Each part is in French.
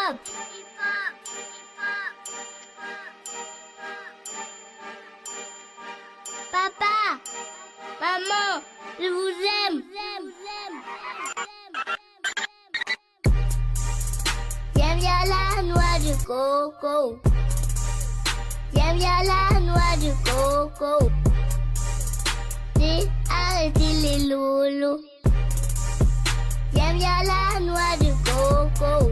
hip-hop. Papa, maman, je vous aime. J'aime bien la noix de coco. J'aime bien la noix de coco. J'ai arrêté les lolos. J'aime bien la noix de coco.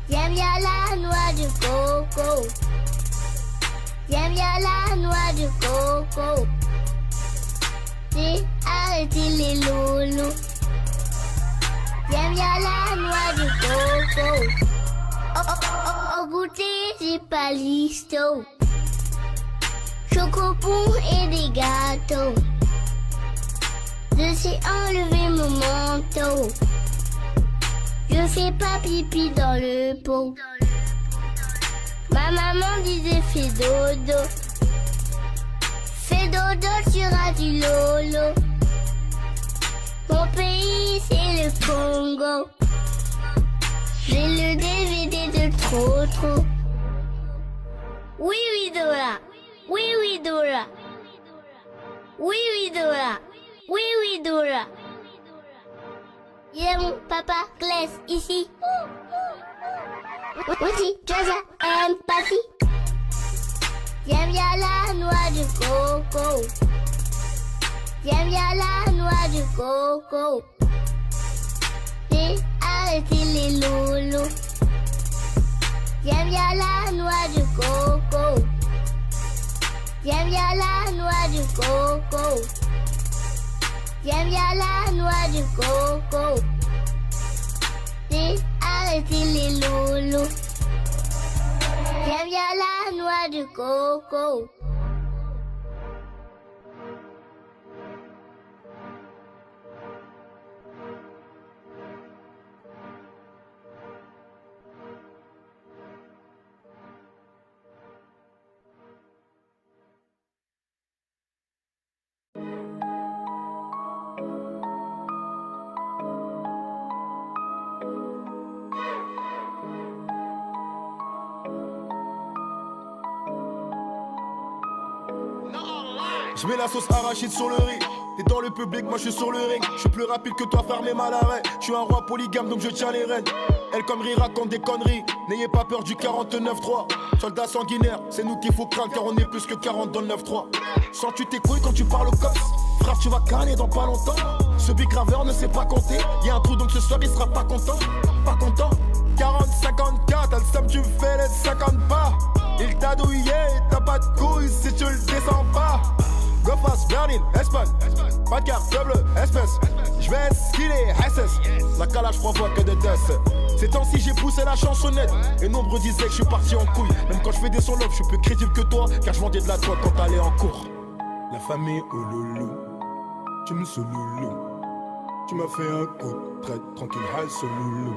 J'aime bien la noix de coco. J'aime bien la noix de coco. J'ai arrêté les lolos. J'aime bien la noix de coco. Au goûter, j'ai pas l'isto. Chocopon et des gâteaux. Je sais enlever mon manteau. Je fais pas pipi dans le pot. Ma maman disait fais dodo. Fais dodo, tu auras du lolo. Mon pays c'est le Congo. J'ai le DVD de trop. Oui oui Dora. Oui oui Dora. Oui oui Dora. Oui oui Dora. Il y a mon papa Claes ici. Aussi, Jaja and Patty. J'aime bien la noix de coco. J'aime bien la noix de coco. J'ai arrêté les lolos. J'aime bien la noix de coco. J'aime bien la noix de coco. J'aime bien la noix de coco. J'ai arrêté les lolos. J'aime bien la noix de coco. Je mets la sauce arachide sur le riz. T'es dans le public, moi je suis sur le ring. Je suis plus rapide que toi, frère, mais mal à l'arrêt. Je suis un roi polygame, donc je tiens les rênes. Elle comme rire raconte des conneries. N'ayez pas peur du 49-3. Soldats sanguinaires, c'est nous qu'il faut craindre, car on est plus que 40 dans le 9-3. Sens-tu tes couilles quand tu parles au cops? Frère, tu vas canner dans pas longtemps. Ce big graveur ne sait pas compter. Y'a un trou, donc ce soir il sera pas content. Pas content. 40, 54, t'as le somme, tu me fais les 50 pas. Il t'a douillé, t'as pas de couilles si tu le descends pas. Go fast, Berlin, Espagne. Pas de carte, double, espèce. J'vais skiller, SS. La calage provoque que des tests. Ces temps-ci, j'ai poussé la chansonnette. Et nombreux disaient que je suis parti en couille. Même quand je fais des sons love, je suis plus crédible que toi. Car je vendais de la drogue quand t'allais en cours. La famille, oh loulou. Tu me sous loulou. Tu m'as fait un coup de traite, tranquille, high sur loulou.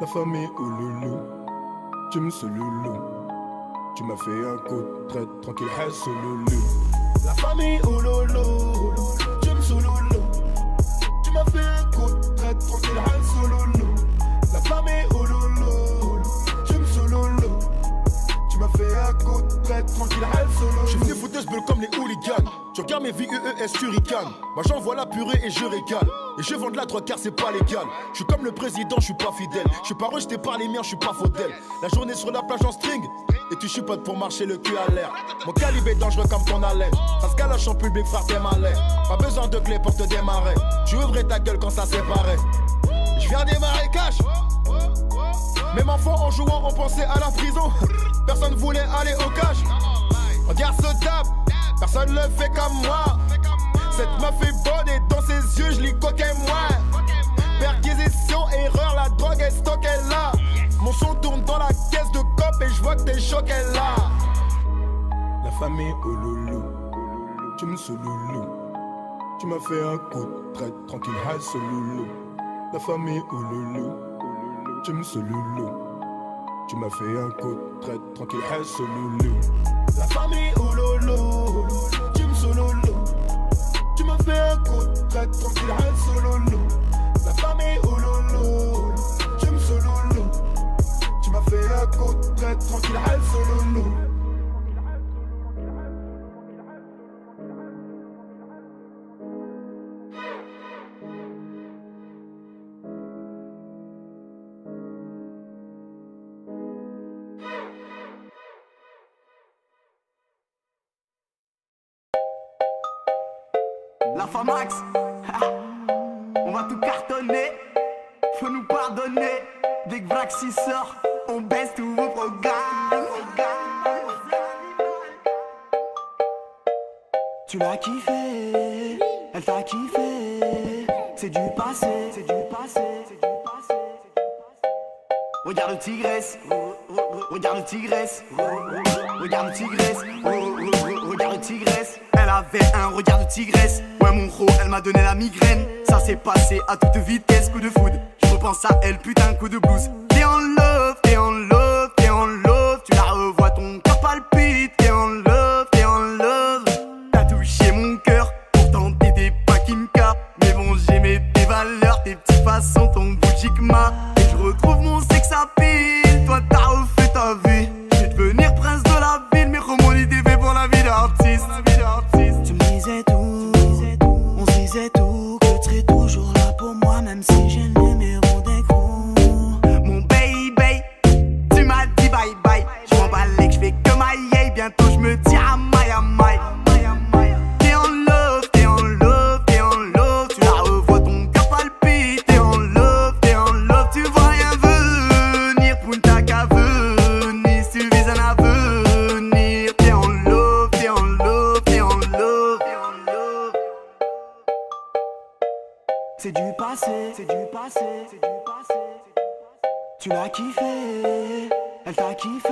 La famille, oh loulou. Tu me sous loulou. Tu m'as fait un coup de traite, tranquille, high sur loulou. La famille, oh lolo, tu me sous loulou. Tu m'as fait un coup de traite, tranquille, high sur loulou. La famille, oh lolo, tu me sous loulou. Tu m'as fait un coup de traite, tranquille, high sur loulou. J'suis venu foutre ce bulle comme les hooligans. Tu regardes mes VEES Hurricane. Moi j'envoie la purée et je régale. Et je vends de la drogue car c'est pas légal. Je suis comme le président, je suis pas fidèle. Je suis pas rejeté par les miens, je suis pas faudel. La journée sur la plage en string. Et tu chipotes pour marcher le cul à l'air. Mon calibre est dangereux comme ton haleine. Ça se calache en public, frère, t'es malin. Pas besoin de clé pour te démarrer. Tu ouvrais ta gueule quand ça séparait. Je viens démarrer cash. Même enfants en jouant, on pensait à la prison. Personne voulait aller au cash. Regarde ce tape, personne le fait comme moi. Cette meuf est bonne et dans ses yeux, je lis coquin moi. Perquisition, erreur, la drogue est stockée là. Mon son tourne dans la caisse de cop et je vois que t'es choqué là. La famille, oh loulou, tu me sous loulou. Tu m'as fait un coup de traite, tranquille, high sur loulou. La famille, oh loulou, tu me sous loulou. Tu m'as fait un coup de traite, tranquille, high sur loulou. La famille, oh loulou, tu me sous loulou. Tu m'as fait un coup de traite, tranquille, high sur loulou. La famille, oh loulou, tu me sous loulou. La Famax, on va tout cartonner. Faut nous pardonner. Dès que Vraxi sort, on baisse tous vos programmes. Tu l'as kiffé, elle t'a kiffé. C'est du passé, c'est du passé, c'est du passé. Regarde le tigresse, regarde le tigresse, regarde le tigresse, regarde le tigresse. Elle avait un regard de tigresse. Ouais mon gros, elle m'a donné la migraine. Ça s'est passé à toute vitesse, coup de foudre. Je repense à elle, putain, coup de blues. T'es en love, t'es en love, t'es en love. Tu la revois, ton cœur palpite. T'es en love, t'es en love. T'as touché mon cœur, pourtant t'étais pas Kimka. Mais bon, j'aimais tes valeurs, tes petites façons, ton boujikma. Et je retrouve mon sex appeal. Toi t'as refait ta vie. Je vais devenir prince de la ville. Mais comment il était fait pour la vie d'artiste. Tu me disais tout, on se disait tout. Que tu serais toujours là pour moi, même si j'ai le numéro d'écran. Mon baby, tu m'as dit bye bye. Je m'en balais que je fais que ma yay. Bientôt je me dis à my. T'es en love, t'es en love, t'es en love. Tu la revois, ton cœur palpite. T'es en love, tu vois rien venir. Punta qu'à venir, si tu vises un avenir. T'es en love, t'es en love, t'es en love, t'es en love. C'est du passé, c'est du passé, c'est du passé. Tu l'as kiffé, elle t'a kiffé.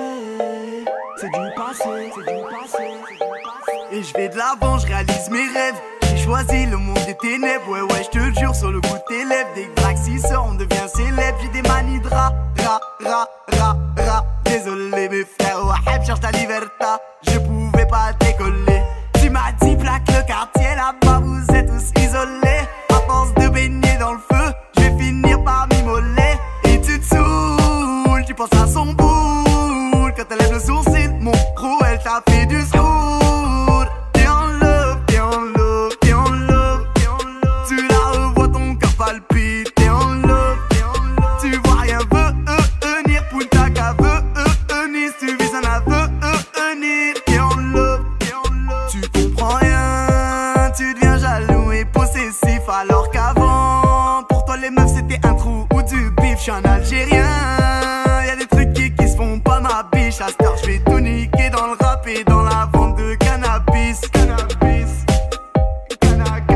C'est du passé, c'est du passé, c'est du passé. Et je vais de l'avant, je réalise mes rêves. J'ai choisi le monde des ténèbres. Ouais, je te le jure, sur le bout de tes lèvres. Dès que Vraxi sort, on devient célèbre. J'ai des manies de ra. Désolé mes frères, ouais, cherche ta libertà. Je pouvais pas décoller. Tu m'as dit plaque le quartier, là-bas vous êtes tous isolés. À force de baigner dans le feu, je vais finir par m'immoler. Et tu te saoules, tu penses à son boule. Quand elle lève le sourcil, mon gros, elle t'a fait du sourd. T'es en love, t'es en love, t'es en love, t'es en love. Tu la revois, ton cœur palpite. T'es en love, tu vois rien venir. Punta qu'à venir, si tu vises un avenir. T'es en love, tu comprends rien. Tu deviens jaloux et possessif. Alors qu'avant, pour toi les meufs c'était un trou ou du bif. J'suis un Algérien, y'a des trucs qui se font pas ma biche. À cette heure j'vais tout niquer dans le rap et dans la vente de cannabis. Cannabis, cannabis.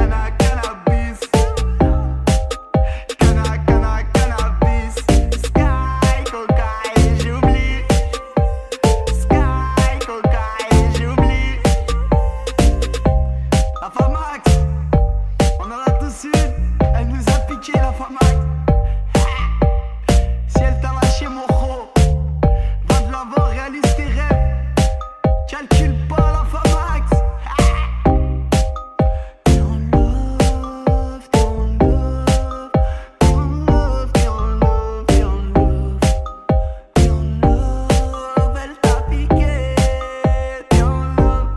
Cannabis. Sky, cocaïne, j'oublie. Sky, cocaïne, j'oublie. La Famax, on en a tous une. Elle nous a piqué la Famax. Si elle t'a lâché mon gros, va de l'avant, réalise tes rêves. Calcule pas la Famax. T'es en love, t'es en love. T'es en love, t'es en love, t'es en love. T'es en love, elle t'a piqué. T'es en love,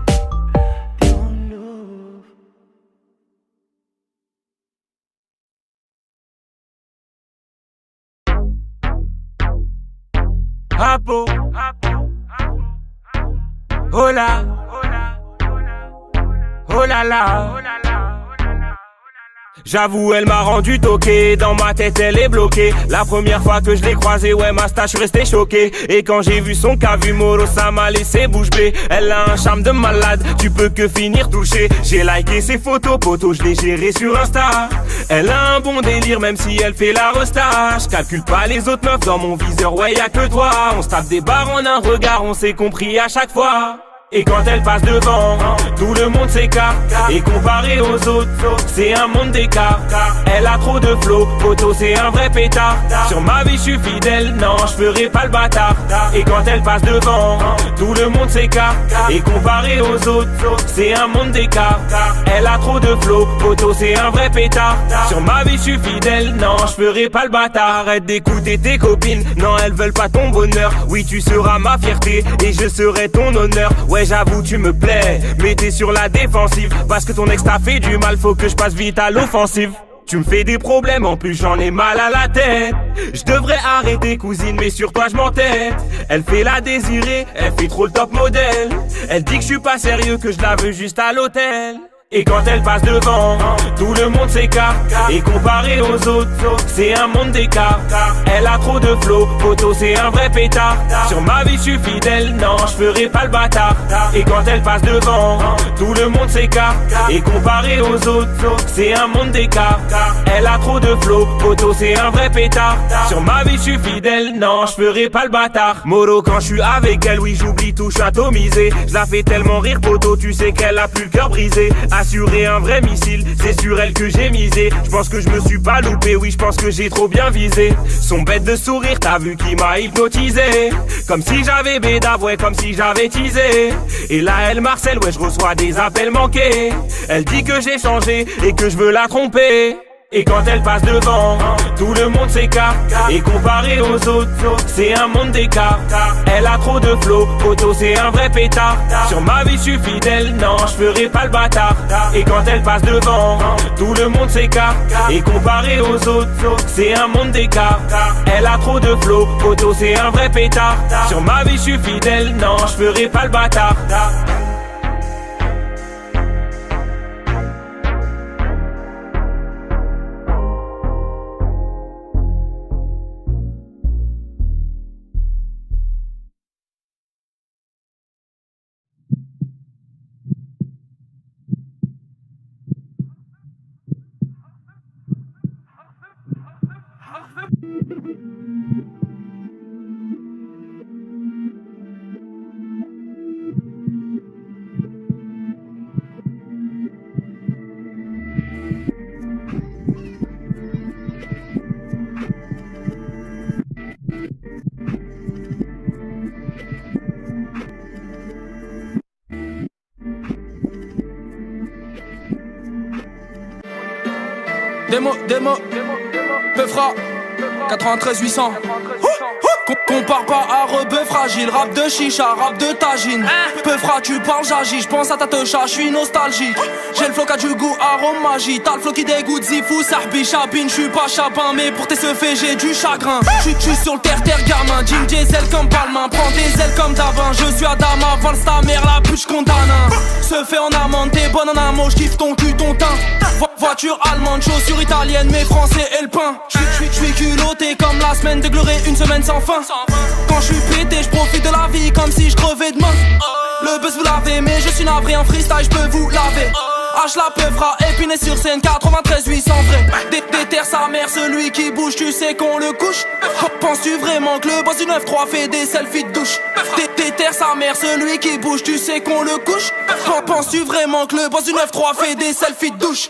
t'es en love. Apo, oh là, oh là là. J'avoue, elle m'a rendu toqué. Dans ma tête, elle est bloquée. La première fois que je l'ai croisée, ouais, ma stache, je suis resté choqué. Et quand j'ai vu son cavu moro, ça m'a laissé bouche bée. Elle a un charme de malade, tu peux que finir touché. J'ai liké ses photos, poto, je l'ai géré sur Insta. Elle a un bon délire, même si elle fait la resta. Je calcule pas les autres meufs dans mon viseur, ouais, y'a que toi. On se tape des barres en un regard, on s'est compris à chaque fois. Et quand elle passe devant, tout le monde s'écarte. Et comparé aux autres, c'est un monde d'écart. Elle a trop de flow, photo c'est un vrai pétard. Sur ma vie je suis fidèle, non je ferai pas le bâtard. Et quand elle passe devant, tout le monde s'écarte. Et comparé aux autres, c'est un monde d'écart. Elle a trop de flow, photo c'est un vrai pétard. Sur ma vie je suis fidèle, non je ferai pas le bâtard. Arrête d'écouter tes copines, non elles veulent pas ton bonheur. Oui tu seras ma fierté et je serai ton honneur. Ouais j'avoue tu me plais, mais t'es sur la défensive. Parce que ton ex t'a fait du mal, faut que je passe vite à l'offensive. Tu me fais des problèmes, en plus j'en ai mal à la tête. Je devrais arrêter cousine, mais sur toi je m'entête. Elle fait la désirée, elle fait trop le top modèle. Elle dit que je suis pas sérieux, que je la veux juste à l'hôtel. Et quand elle passe devant, tout le monde s'écarte. Et comparé aux autres, c'est un monde d'écart. Elle a trop de flow, photo c'est un vrai pétard. Sur ma vie je suis fidèle, non je ferai pas le bâtard. Et quand elle passe devant, tout le monde s'écarte. Et comparé aux autres, c'est un monde d'écart. Elle a trop de flow, photo c'est un vrai pétard. Sur ma vie je suis fidèle, non je ferai pas le bâtard. Moro quand je suis avec elle, oui j'oublie tout, je suis atomisé. Je la fais tellement rire poto, tu sais qu'elle a plus le cœur brisé. Assurer un vrai missile, c'est sur elle que j'ai misé. Je pense que je me suis pas loupé, oui je pense que j'ai trop bien visé. Son bête de sourire, t'as vu qui m'a hypnotisé. Comme si j'avais bédave, ouais comme si j'avais teasé. Et là elle marcelle, ouais je reçois des appels manqués. Elle dit que j'ai changé et que je veux la tromper. Et quand elle passe devant, tout le monde s'écarte. Et comparé aux autres, c'est un monde d'écart. Elle a trop de flow, photo c'est un vrai pétard. Sur ma vie je suis fidèle, non je ferai pas le bâtard. Et quand elle passe devant, tout le monde s'écarte. Et comparé aux autres, c'est un monde d'écart. Elle a trop de flow, photo c'est un vrai pétard. Sur ma vie je suis fidèle, non je ferai pas le bâtard. Démo, Peufra, 93 800. Compare pas à rebeu fragile, rap de chicha, rap de tagine. Peufra, tu parles, j'agis, j'pense à ta techa, j'suis nostalgique. J'ai le flow qui a du goût, arôme magie. T'as le flow qui dégoûte, zifou, sarbi, chabine. J'suis pas chapin, mais pour tes seufs, j'ai du chagrin. J'suis sur le terre-terre gamin, Jim Diesel comme Palmin. Prends des ailes comme Davin, je suis Adama, valse ta mère, la pute j'condamne. Se fait en amende, t'es bonne en amont, j'kiffe ton cul, ton teint. Voiture allemande, chaussures italiennes, mais français et le pain. J'suis culotté comme la semaine de glorée, une semaine sans fin. Quand je suis pété, je profite de la vie comme si je crevais demain. Le buzz vous l'avez, mais je suis navré en freestyle, je peux vous laver. H la Peufra, épiné sur scène, 93 800 vrai. Déterre sa mère, celui qui bouge, tu sais qu'on le couche. Penses-tu vraiment que le boss du 9-3 fait des selfies de douche? Déterre sa mère, celui qui bouge, tu sais qu'on le couche. Penses-tu vraiment que le boss du 9-3 fait des selfies de douche?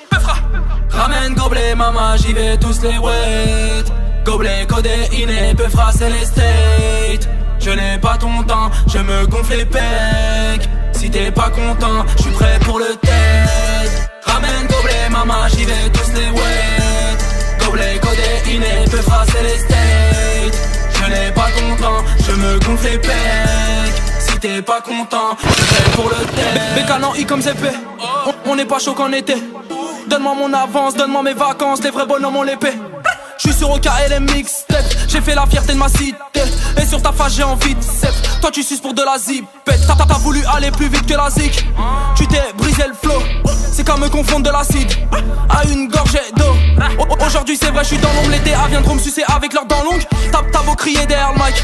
Ramène gobelet, maman, j'y vais tous les wet. Gobelet, codéiné, Peufra, c'est les states. Je n'ai pas ton temps, je me gonfle les pecs. Si t'es pas content, je suis prêt pour le test. Ramène gobelet, maman, j'y vais tous les wet. Gobelet, codéiné, Peufra, c'est les states. Je n'ai pas ton temps, je me gonfle les pecs. Si t'es pas content, je suis prêt pour le test. Bécanan, I comme ZP, on n'est pas chaud qu'en été. Donne-moi mon avance, donne-moi mes vacances, les vrais bonhommes ont l'épée. J'suis sur OKLM mixtape, j'ai fait la fierté de ma cité. Et sur ta face j'ai envie de cep. Toi tu suces pour de la zipette. T'as voulu aller plus vite que la zik. Tu t'es brisé le flow, c'est comme me confondre de l'acide à une gorgée d'eau. Aujourd'hui c'est vrai j'suis dans l'ombre, l'été viendront me sucer avec leurs dents longues. T'as beau crier derrière le mic,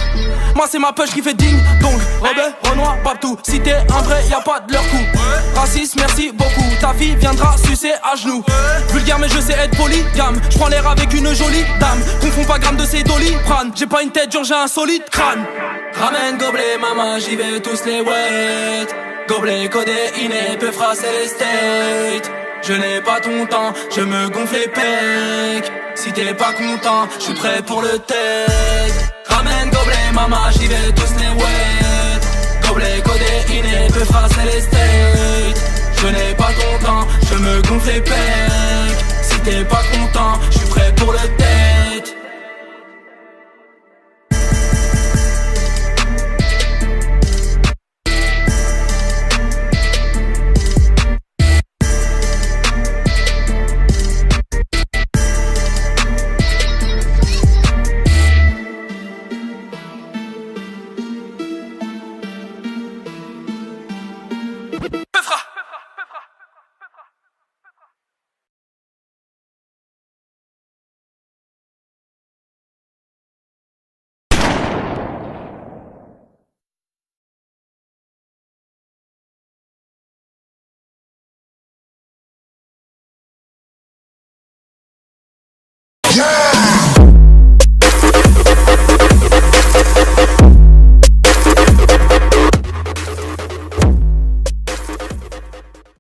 moi c'est ma push qui fait ding dong. Rebelle, Renoir, Babtou, si t'es un vrai y'a pas de leur coup. Raciste merci beaucoup, ta fille viendra sucer à genoux. Vulgaire mais je sais être polygame, j'prends l'air avec une jolie dame. Confonds pas gramme de ces doliprane, j'ai pas une tête dure, j'ai un solide crâne. Ramène gobelet, maman, j'y vais tous les wet. Gobelet, codéiné, Peufra, c'est les states. Je n'ai pas ton temps, je me gonfle les pecs. Si t'es pas content, je suis prêt pour le test. Ramène gobelet, maman, j'y vais tous les wet. Gobelet, codéiné, Peufra, c'est les states. Je n'ai pas ton temps, je me gonfle les pecs. Si t'es pas